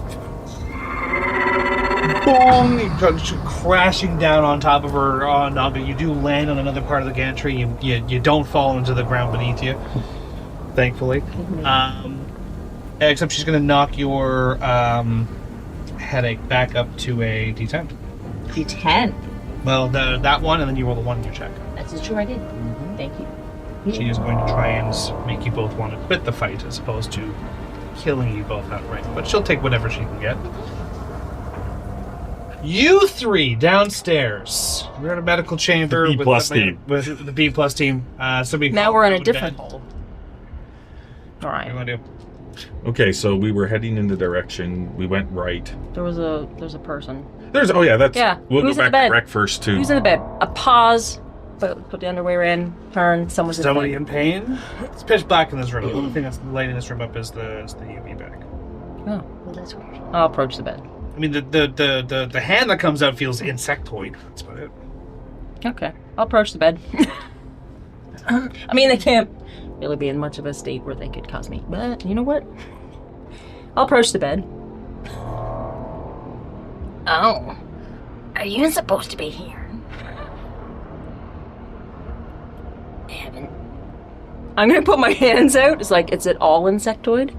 Boom! You go crashing down on top of her. But you do land on another part of the gantry. You don't fall into the ground beneath you, thankfully. Except she's going to knock your headache back up to a D10. D10? Well, that one, and then you roll the 1 in your check. That's true, I did. Thank you. She is going to try and make you both want to quit the fight as opposed to killing you both outright. But she'll take whatever she can get. You 3 downstairs. We're in a medical chamber The B plus team. With the B plus team. Now we're in a different hole. All right. What do you want to do? Okay, so we were heading in the direction. We went right. There's a person. We'll Who's go in back the to bed? Rec first too. Who's in the bed? A pause. Put the underwear in. Turn. Someone's Somebody in in pain? It's pitch black in this room. The only thing that's lighting this room up is the UV bag. Oh, Well, that's weird. I'll approach the bed. I mean, the hand that comes out feels insectoid. That's about it. Okay, I'll approach the bed. I mean, they can't really be in much of a state where they could cause me. But you know what? I'll approach the bed. Oh. Are you supposed to be here? I'm gonna put my hands out. Is it all insectoid?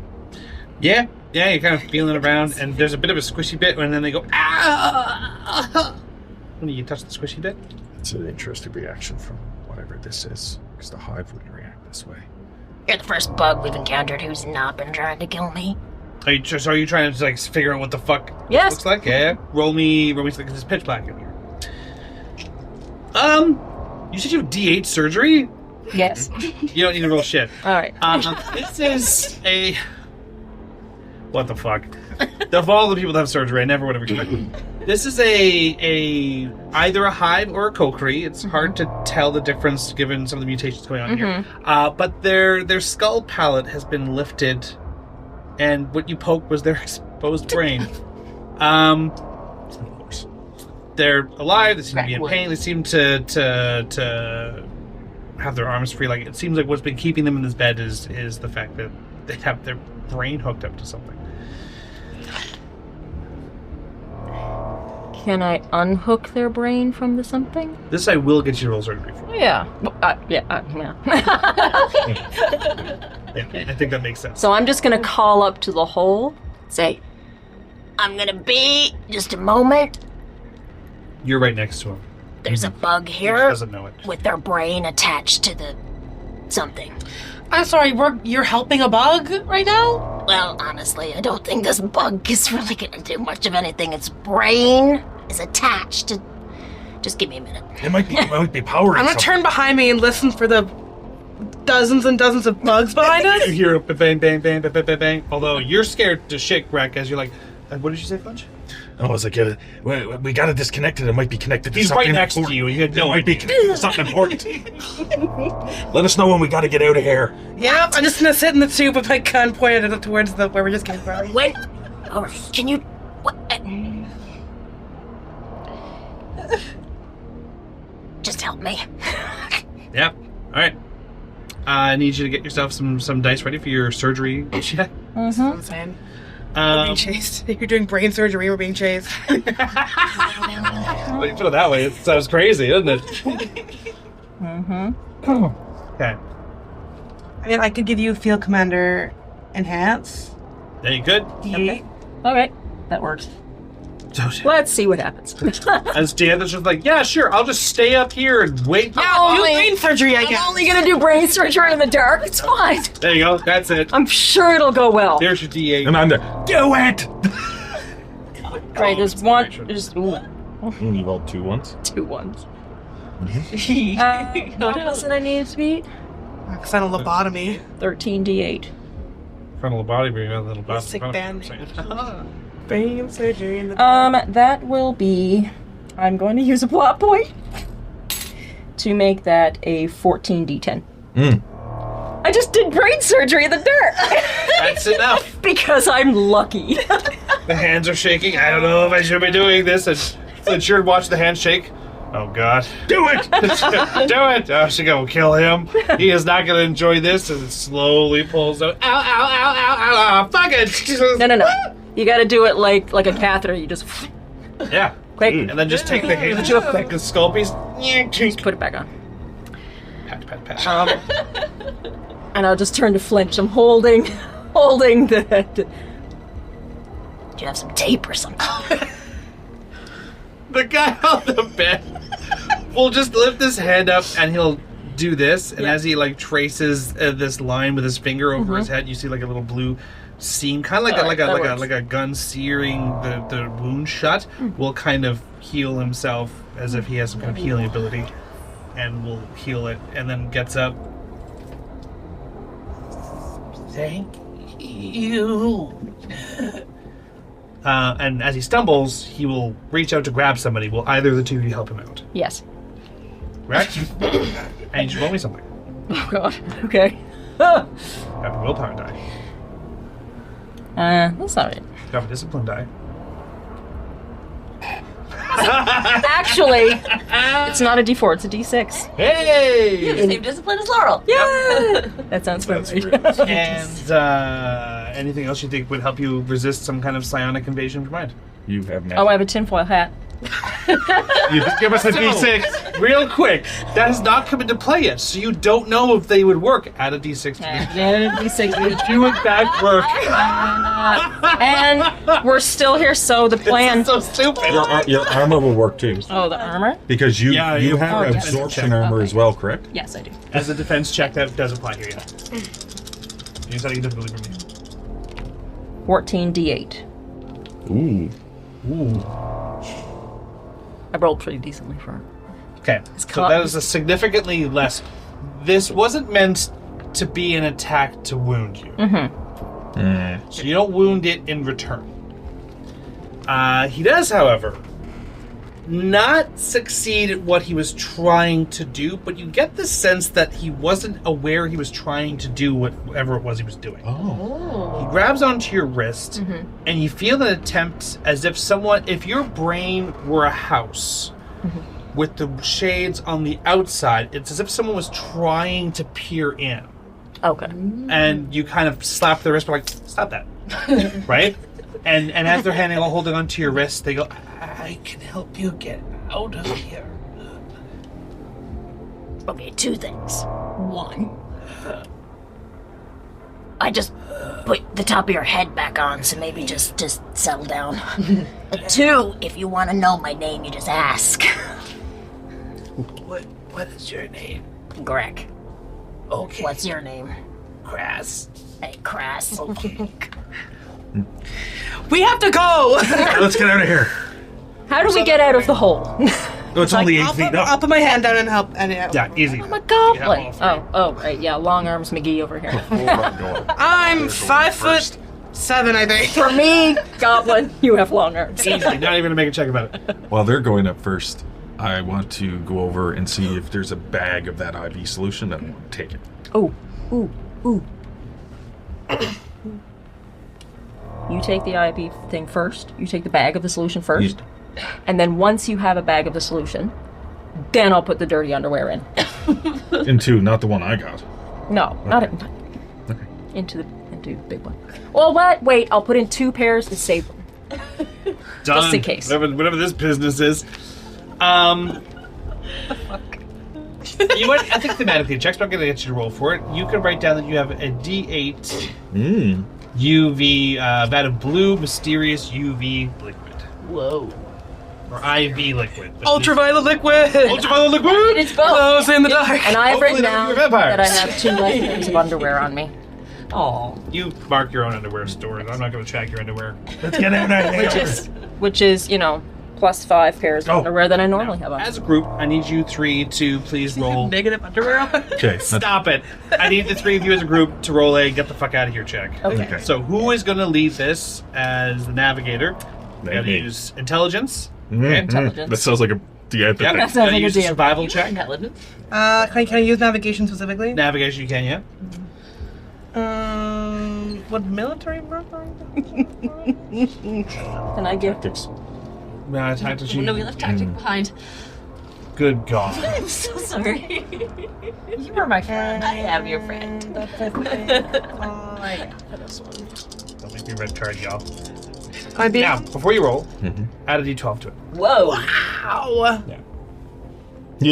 Yeah, you're kind of feeling around, and there's a bit of a squishy bit, and then they go, ah! When you touch the squishy bit? It's an interesting reaction from whatever this is, because the hive wouldn't react this way. You're the first bug we've encountered who's not been trying to kill me. Are you trying to figure out what the fuck Yes. this looks like? Yeah. Roll me, because it's pitch black in here. You said you have D8 surgery? Yes. You don't need to roll shit. All right. This is a... What the fuck? Of all the people that have surgery, I never would have expected. This is either a hive or a kokri. It's hard to tell the difference given some of the mutations going on here. But their skull palate has been lifted, and what you poked was their exposed brain. Of course. They're alive. They seem to be in pain. They seem to have their arms free. Like, it seems like what's been keeping them in this bed is the fact that they have their brain hooked up to something. Can I unhook their brain from the something? This I will get you to roll surgery for. Yeah. Yeah. Yeah, I think that makes sense. So I'm just gonna call up to the hole, say, I'm gonna be just a moment. You're right next to him. There's a bug He here doesn't know it. with their brain attached to the something. I'm sorry, you're helping a bug right now? Well, honestly, I don't think this bug is really gonna do much of anything. Its brain is attached to... Just give me a minute. It might be powering I'm gonna turn behind me and listen for the dozens and dozens of bugs behind us. You hear a bang, bang, bang, bang, bang, bang, bang. Although you're scared to shake, Rack, as you're like, what did you say, Fudge? I was like, we got to disconnect it. It might be connected to He's something right next to important. you. No, might be connected to something important. Let us know when we got to get out of here. Yep, I'm just gonna sit in the tube with my gun pointed towards where we're just getting from. Wait. Oh, can you... What? Just help me. Yep. All right. I need you to get yourself some dice ready for your surgery check. I'm saying. We're being chased. You're doing brain surgery, we're being chased. Well, you put it that way, it sounds crazy, doesn't it? Okay. I mean, I could give you Field Commander Enhance. Yeah, you good? D8. okay, that works. So, Let's see what happens. as Deanna's just like, yeah, sure, I'll just stay up here and wait. Do brain surgery, I guess. I'm only gonna do brain surgery in the dark. It's fine. There you go, that's it. I'm sure it'll go well. There's your D8. And I'm there. Do it! Right, there's one. There's You rolled 2 ones. 2 ones. What else did I need to beat? Because I had a lobotomy. 13d8. Frontal body, but you got a little bastard. Sick band. Saying. Brain surgery in the That will be. I'm going to use a plot point to make that a 14d10. I just did brain surgery in the dirt. That's enough. Because I'm lucky. The hands are shaking. I don't know if I should be doing this. And Flintshire watch the hands shake. Oh God! Do it! Do it! Oh, she gonna kill him. He is not gonna enjoy this. And it slowly pulls out. Ow! Ow! Ow! Ow! Ow! Ow! Fuck it! No. You got to do it like a catheter. You just Yeah. quick. And then just take the hands, take the sculpies. Just put it back on. Pat, pat, pat. And I'll just turn to flinch. I'm holding the. Do you have some tape or something? The guy on the bed will just lift his hand up and he'll do this. And as he like traces this line with his finger over his head, you see like a little blue seam, kind of like a gun searing the wound shut. Will kind of heal himself as if he has some kind of healing ability, and will heal it. And then gets up. Thank you. And as he stumbles, he will reach out to grab somebody. Will either of the two of you help him out? Yes. Correct? And you should roll me something. Oh God. Okay. Grab a willpower die. That's not it. Grab a discipline die. Actually, it's not a D4. It's a D6. Hey! You have the same discipline as Laurel. Yeah. That sounds fun. And anything else you think would help you resist some kind of psionic invasion of your mind? You have magic. Oh, I have a tinfoil hat. You just give us a D6. Real quick, that has not come into play yet, so you don't know if they would work. Add a D6 to D6. do in fact work. And we're still here, so the plan. So stupid. Your armor will work too. Oh, the armor? Because you Yeah, you you- have oh, yes. absorption armor as well, correct? Yes, I do. As a defense check, that does apply here, yeah. You're setting a difficulty for me. 14d8. Ooh. I rolled pretty decently for it. Okay, so that is a significantly less. This wasn't meant to be an attack to wound you. So you don't wound it in return. He does, however, not succeed at what he was trying to do, but you get the sense that he wasn't aware he was trying to do whatever it was he was doing. Oh. He grabs onto your wrist, and you feel an attempt as if your brain were a house with the shades on the outside. It's as if someone was trying to peer in. Okay. And you kind of slap their wrist, but like, stop that. Right? And as they're holding onto your wrist, they go, I can help you get out of here. Okay, two things. One, I just put the top of your head back on, so maybe just settle down. And two, if you want to know my name, you just ask. What is your name? Greg. Okay. What's your name? Crass. Hey, Crass. Okay. We have to go! Let's get out of here. How do we get out of the hole? Oh, it's only 8 I'll feet put, I'll up. put my hand down and help. And Yeah, easy. I'm a goblin. Oh, right. Yeah, long arms McGee over here. I'm 5'7", I think. For me, goblin, you have long arms. Easy. Not even gonna make a check about it. While they're going up first, I want to go over and see if there's a bag of that IV solution and I want to take it. Ooh. You take the IV thing first. You take the bag of the solution first. And then once you have a bag of the solution, then I'll put the dirty underwear in. Into, not the one I got. No, not it. Okay. Into the big one. Well, what? Wait, I'll put in 2 pairs to save them. Done. Just in case. Whatever this business is. You know what? I think thematically, check's not going to get you to roll for it. You can write down that you have a D8 UV, vat of blue, mysterious UV liquid. Whoa. Or IV liquid. Ultraviolet liquid! Ultraviolet liquid! It's both. Glows in the dark. And I have written Hopefully down they're vampires. that I have 2 less pairs of underwear on me. Oh. You mark your own underwear stores. I'm not going to track your underwear. Let's get out of here. Which is, plus 5 pairs of underwear than I normally have on. As a group, I need you 3 to please roll. Negative underwear on? Okay. Stop it. I need the 3 of you as a group to roll a get the fuck out of here check. Okay. So who is going to lead this as the navigator? We got to use intelligence. Intelligence. That sounds like a That sounds like a use a DM. survival check. Intelligent. Can I use navigation specifically? Navigation you can, yeah. What military profile? Can I give? Tactics. No, we left tactic behind. Good God. I'm so sorry. You were my friend. I am your friend. Don't make me red card, y'all. Now, before you roll, add a d12 to it. Whoa. Wow. Yeah.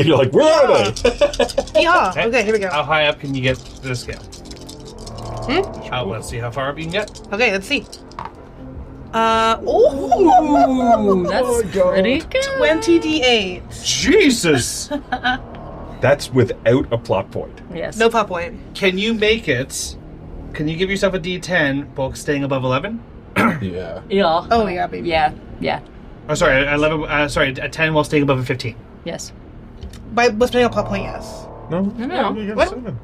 You're like, where are they? Yeah. Okay, here we go. How high up can you get the scale? Let's see how far up you can get. Okay, let's see. Ooh, that's pretty good. 20d8. Jesus! That's without a plot point. Yes. No plot point. Can you make it? Can you give yourself a d10 while staying above 11? Yeah. Yeah. Oh, yeah, baby. Yeah. Yeah. Oh, sorry, 11. Sorry, a 10 while staying above a 15. Yes. By putting a plot point, yes. No. No. You got What? 7.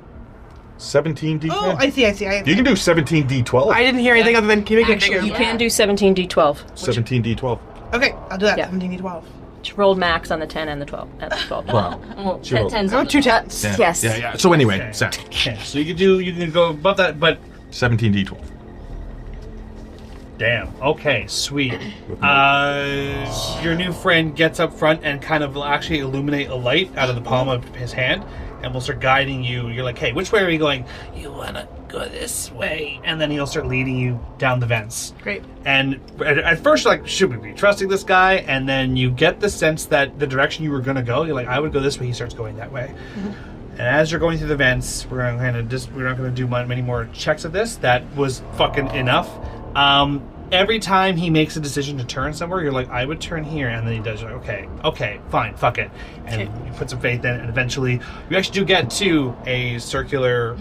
17 D12. Oh, I see. You can do 17 D12. I didn't hear anything other than can you make it bigger? You can do 17d12. 17 D12. Okay, I'll do that. Yeah. 17d12. She rolled max on the 10 and the 12. And the 12. Wow. Well, She rolled. 10's Oh, 2 10s. Yeah. Yes. Yeah. So anyway, Okay. Zach, Okay, so you can go above that, but 17 D12. damn. Okay, sweet. Your new friend gets up front and kind of will actually illuminate a light out of the palm of his hand, and will start guiding you. You're like, hey, which way are you going? You wanna go this way, and then he'll start leading you down the vents. Great. And at first, you're like, should we be trusting this guy? And then you get the sense that the direction you were gonna go, you're like, I would go this way. He starts going that way. And as you're going through the vents, we're not going to do many more checks of this. That was fucking enough. Every time he makes a decision to turn somewhere, you're like, I would turn here, and then he does. You're like, okay, fine, fuck it, and you put some faith in, and eventually you actually do get to a circular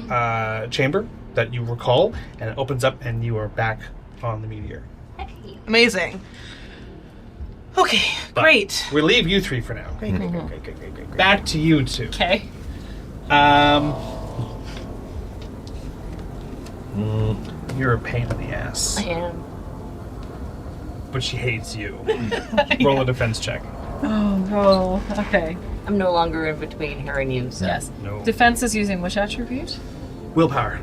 chamber that you recall, and it opens up, and you are back on the meteor. Amazing. Okay, But great. we leave you 3 for now. Great. Back to you 2. Okay. You're a pain in the ass. I am. But she hates you. Roll a defense check. Oh, okay. I'm no longer in between her and you, so. Yes. No. Defense is using which attribute? Willpower.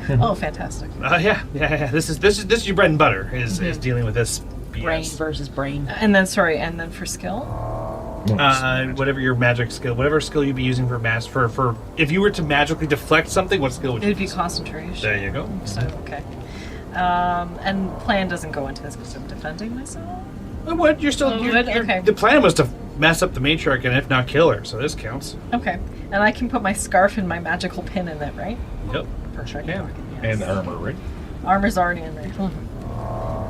Oh, fantastic. Yeah. This is your bread and butter. Is dealing with this BS. Brain versus brain. And then, for skill? Whatever your magic skill, whatever skill you'd be using for for if you were to magically deflect something, what skill would you It would be use? concentration. There you go. So, okay. And plan doesn't go into this because I'm defending myself? It would. You're still. Oh, you're- would? you're- Okay. The plan was to mess up the matriarch and if not kill her, so this counts. Okay. And I can put my scarf and my magical pin in it, right? Yep. Perfect. Yeah. And armor, right? Armor's already in there.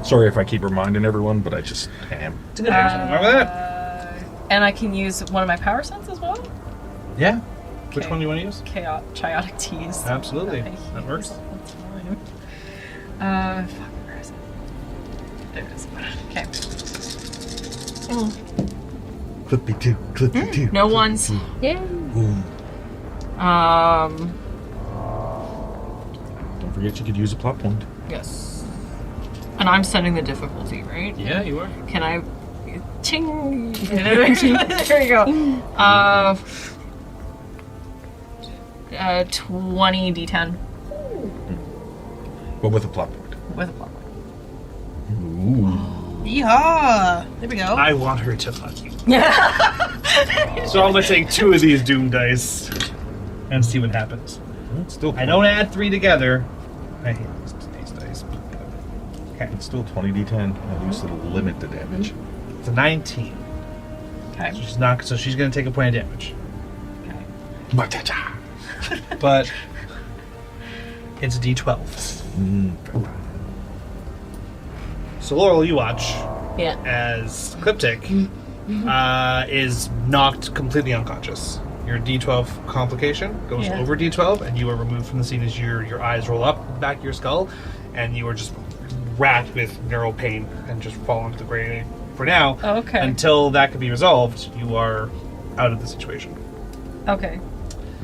Sorry if I keep reminding everyone, but I just am. It's a good action. Remember that? And I can use one of my power senses as well? Yeah. Which Okay. one do you want to use? Chaotic tease. Absolutely. Okay. That works. That's fine. Fuck, where is it? There it is. Okay. Clippy two, clippy two. No ones. Ooh. Don't forget you could use a plot point. Yes. And I'm setting the difficulty, right? Yeah, you are. Can I... Ting! There you go. 20 d10 But with a plot point. with a plot point. Ooh. Yeehaw! There we go. I want her to fuck you. So I'm gonna take 2 of these doom dice and see what happens. It's still I don't add 3 together. I hate these dice. Okay, It's still 20 d10. I use to limit the damage. it's a 19. Okay. So she's not. So she's gonna take a point of damage. Ba-cha-cha. But it's a D12. So Laurel, you watch Yeah. as Cliptic is knocked completely unconscious. Your D12 complication goes Yeah. over D12, and you are removed from the scene as your eyes roll up the back of your skull, and you are just racked with neural pain and just fall into the for now, Okay. until that can be resolved, you are out of the situation. Okay.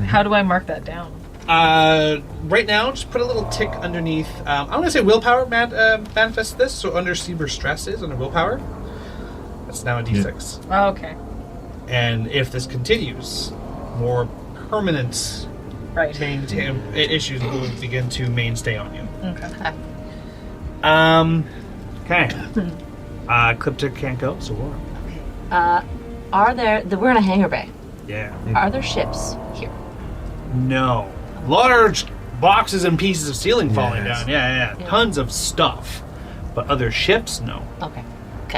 How do I mark that down? Right now, just put a little tick underneath. I'm going to say willpower manifests this. So under Seaver stress is under willpower. That's now a d6. Oh, okay. And if this continues, more permanent issues will begin to mainstay on you. Okay. Okay. Cliptic can't go, so we're we're in a hangar bay. Yeah. Are there ships here? No. Large boxes and pieces of ceiling falling down. Yeah. Tons of stuff. But other ships, no. Okay,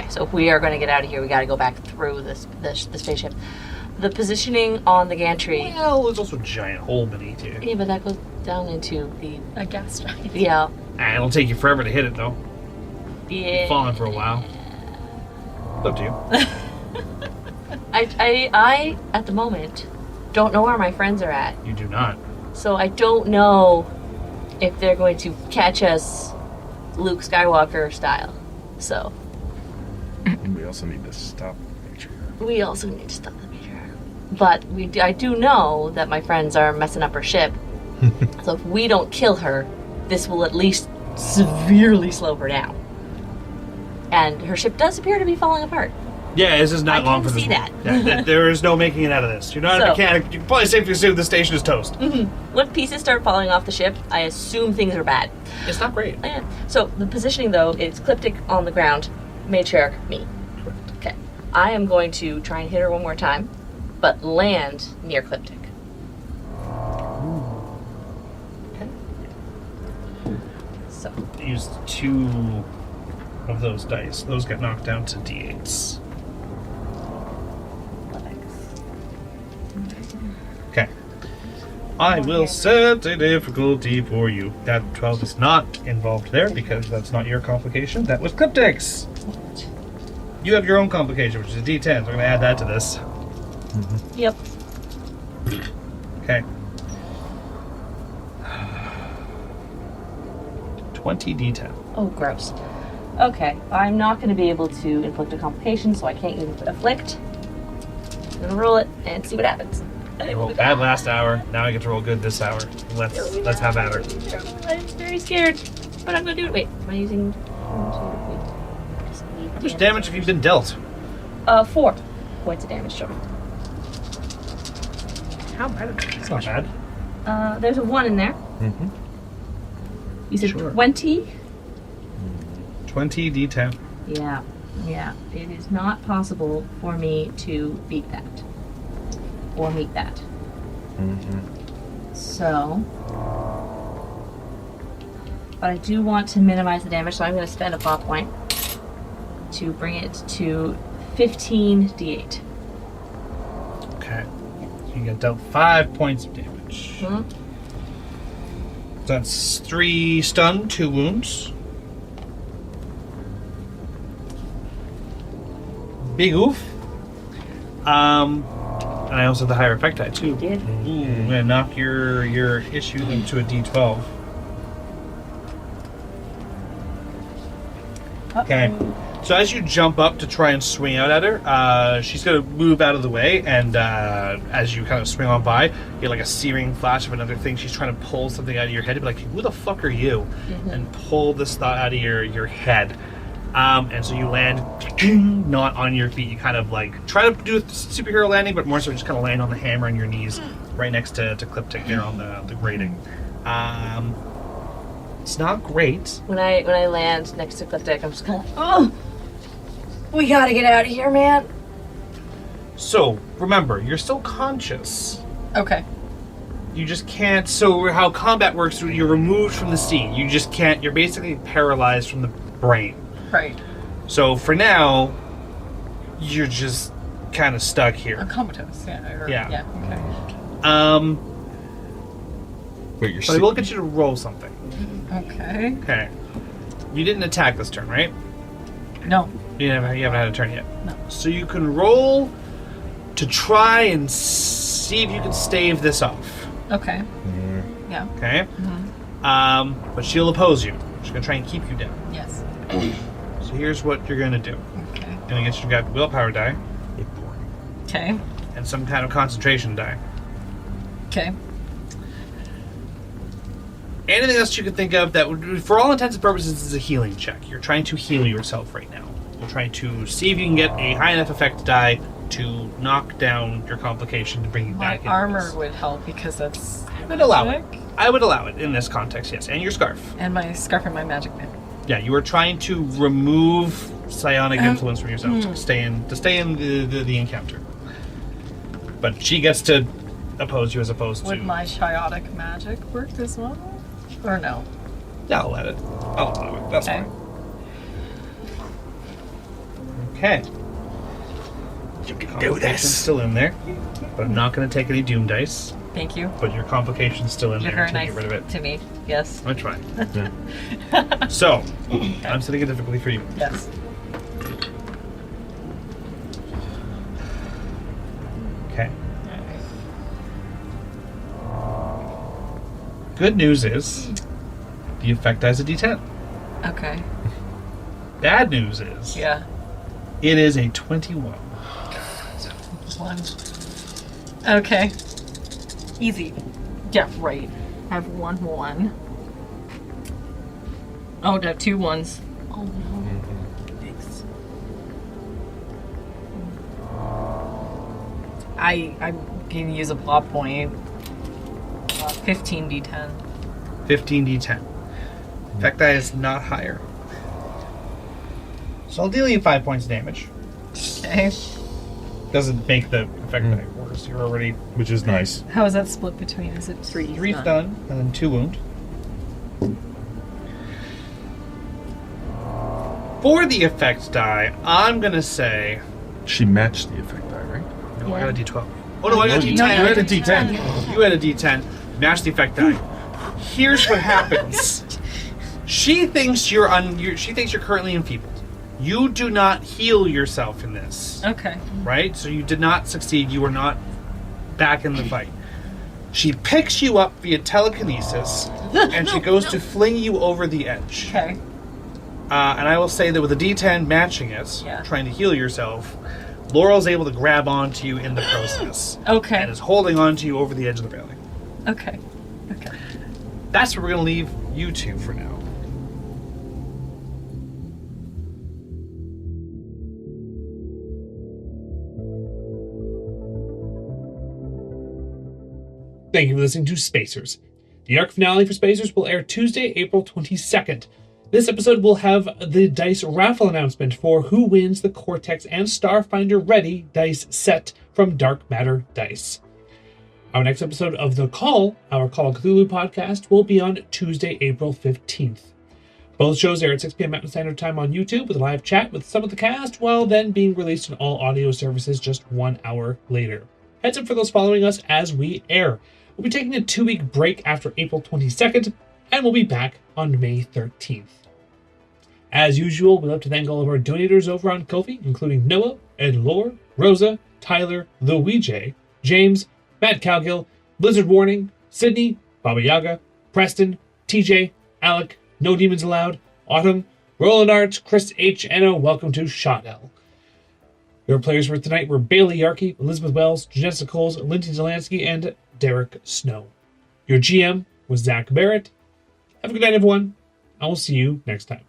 so if we are going to get out of here, we got to go back through the spaceship. The positioning on the gantry. Well, there's also a giant hole beneath you. Yeah, but that goes down into a gas giant. Yeah. It'll take you forever to hit it, though. Yeah. You're falling for a while. It's up to you. I at the moment don't know where my friends are at. You do not. So I don't know if they're going to catch us Luke Skywalker style. So We also need to stop the Matriarch. But I do know that my friends are messing up her ship. So if we don't kill her, this will at least severely slow her down. And her ship does appear to be falling apart. Yeah, this is not long for this. I can see that. Yeah, there is no making it out of this. You're not a mechanic. You can probably safely assume the station is toast. When pieces start falling off the ship, I assume things are bad. It's not great. Yeah. So the positioning, though, is Cliptic on the ground, Matriarch, me. Correct. Okay. I am going to try and hit her one more time, but land near Cliptic. Okay. So. Use 2 of those dice. Those get knocked down to d8s. Okay. I will set the difficulty for you. That 12 is not involved there because that's not your complication. That was Cliptic's. You have your own complication, which is a d10. So I'm going to add that to this. Yep. Okay. 20 d10. Oh, gross. Okay, I'm not going to be able to inflict a complication, so I can't use afflict. I'm going to roll it and see what happens. You rolled bad last hour. Now I get to roll good this hour. Let's have at her. I'm very scared, but I'm going to do it. Wait, am I using... How much damage have you been dealt? 4 points of damage total. How bad is it? It's not bad. There's a 1 in there. Mm-hmm. You said Sure. 20? 20 d10. Yeah. It is not possible for me to beat that. Or meet that. Mm-hmm. So... But I do want to minimize the damage, so I'm going to spend a plot point to bring it to 15 d8. Okay. So you get dealt 5 points of damage. Mm-hmm. That's 3 stun, 2 wounds. Big oof. And I also have the higher effect die too. You did. Ooh, I'm gonna knock your issue into a d12. Okay. So as you jump up to try and swing out at her, she's going to move out of the way, and as you kind of swing on by, you get like a searing flash of another thing. She's trying to pull something out of your head. Be like, who the fuck are you? And pull this thought out of your head. And so you land not on your feet. You kind of like try to do a superhero landing, but more so just kind of land on the hammer on your knees right next to Cliptic there on the grating. It's not great. When I land next to Cliptic, I'm just kind of, oh, we gotta get out of here, man. So remember, you're still conscious. Okay. You just can't. So how combat works, you're removed from the scene. You just can't. You're basically paralyzed from the brain. Right. So for now, you're just kind of stuck here. I'm comatose. Yeah, I heard. Yeah. Okay. Wait, you're So I will get you to roll something. Okay. Okay. You didn't attack this turn, right? No. You haven't had a turn yet. No. So you can roll to try and see if you can stave this off. Okay. Yeah. Okay? But she'll oppose you. She's going to try and keep you down. Yes. So here's what you're going to do. Okay. And against you got willpower die. Okay. And some kind of concentration die. Okay. Anything else you could think of that would, for all intents and purposes, is a healing check. You're trying to heal yourself right now. You're trying to see if you can get a high enough effect die to knock down your complication to bring you back. My armor would help because that's. I would allow it. I would allow it in this context, yes. And your scarf. And my scarf and my magic band. Yeah, you are trying to remove psionic influence from yourself to stay in the encounter. But she gets to oppose you as opposed to. Would my chaotic magic work as well? Or no? Yeah, I'll let it. I'll allow it. That's fine. Okay. You can do this. Still in there, but I'm not going to take any doom dice. Thank you. But your complication's still in You're there very until nice you get rid of it. to me. Yes. That's fine. So, I'm setting a difficulty for you. Yes. Okay. Good news is the effect has a D10. Okay. Bad news is Yeah. it is a 21. 1. Okay. Easy. Yeah, right. I have 1. Oh, I have 2 1s. Oh no. Thanks. I can use a plot point. 15 D10. 15 D10. Effect die is not higher. So I'll deal you 5 points of damage. Okay. Doesn't make the effect die worse. You're already... Which is nice. How is that split between? Is it 3? 3 stun, and then 2 wound. For the effect die, I'm gonna say... She matched the effect die, right? No, I got a D12. Oh no, I got a D10. You had a D10. You had a D10. Match the effect die. Here's what happens. She thinks you're currently enfeebled. You do not heal yourself in this. Okay. Right? So you did not succeed. You were not back in the fight. She picks you up via telekinesis, and she goes to fling you over the edge. Okay. And I will say that with a D10 matching it, trying to heal yourself, Laurel's able to grab onto you in the process. Okay. And is holding onto you over the edge of the railing. Okay. Okay. That's where we're going to leave you two for now. Thank you for listening to Spacers. The arc finale for Spacers will air Tuesday, April 22nd. This episode will have the dice raffle announcement for who wins the Cortex and Starfinder Ready dice set from Dark Matter Dice. Our next episode of The Call, our Call of Cthulhu podcast, will be on Tuesday, April 15th. Both shows air at 6 p.m. Mountain Standard Time on YouTube with a live chat with some of the cast, while then being released on all audio services just 1 hour later. Heads up for those following us as we air. We'll be taking a 2-week break after April 22nd, and we'll be back on May 13th. As usual, we'd love to thank all of our donators over on Ko-fi, including Noah, Ed Lore, Rosa, Tyler, The Weejay, James, Matt Calgill, Blizzard Warning, Sydney, Baba Yaga, Preston, TJ, Alec, No Demons Allowed, Autumn, Roland Arts, Chris H. N.O. Welcome to Shot L. Your players for tonight were Bailey Yarkey, Elizabeth Wells, Jessica Coles, Lindsay Zelansky, and Derek Snow. Your GM was Zach Barrett. Have a good night, everyone. I will see you next time.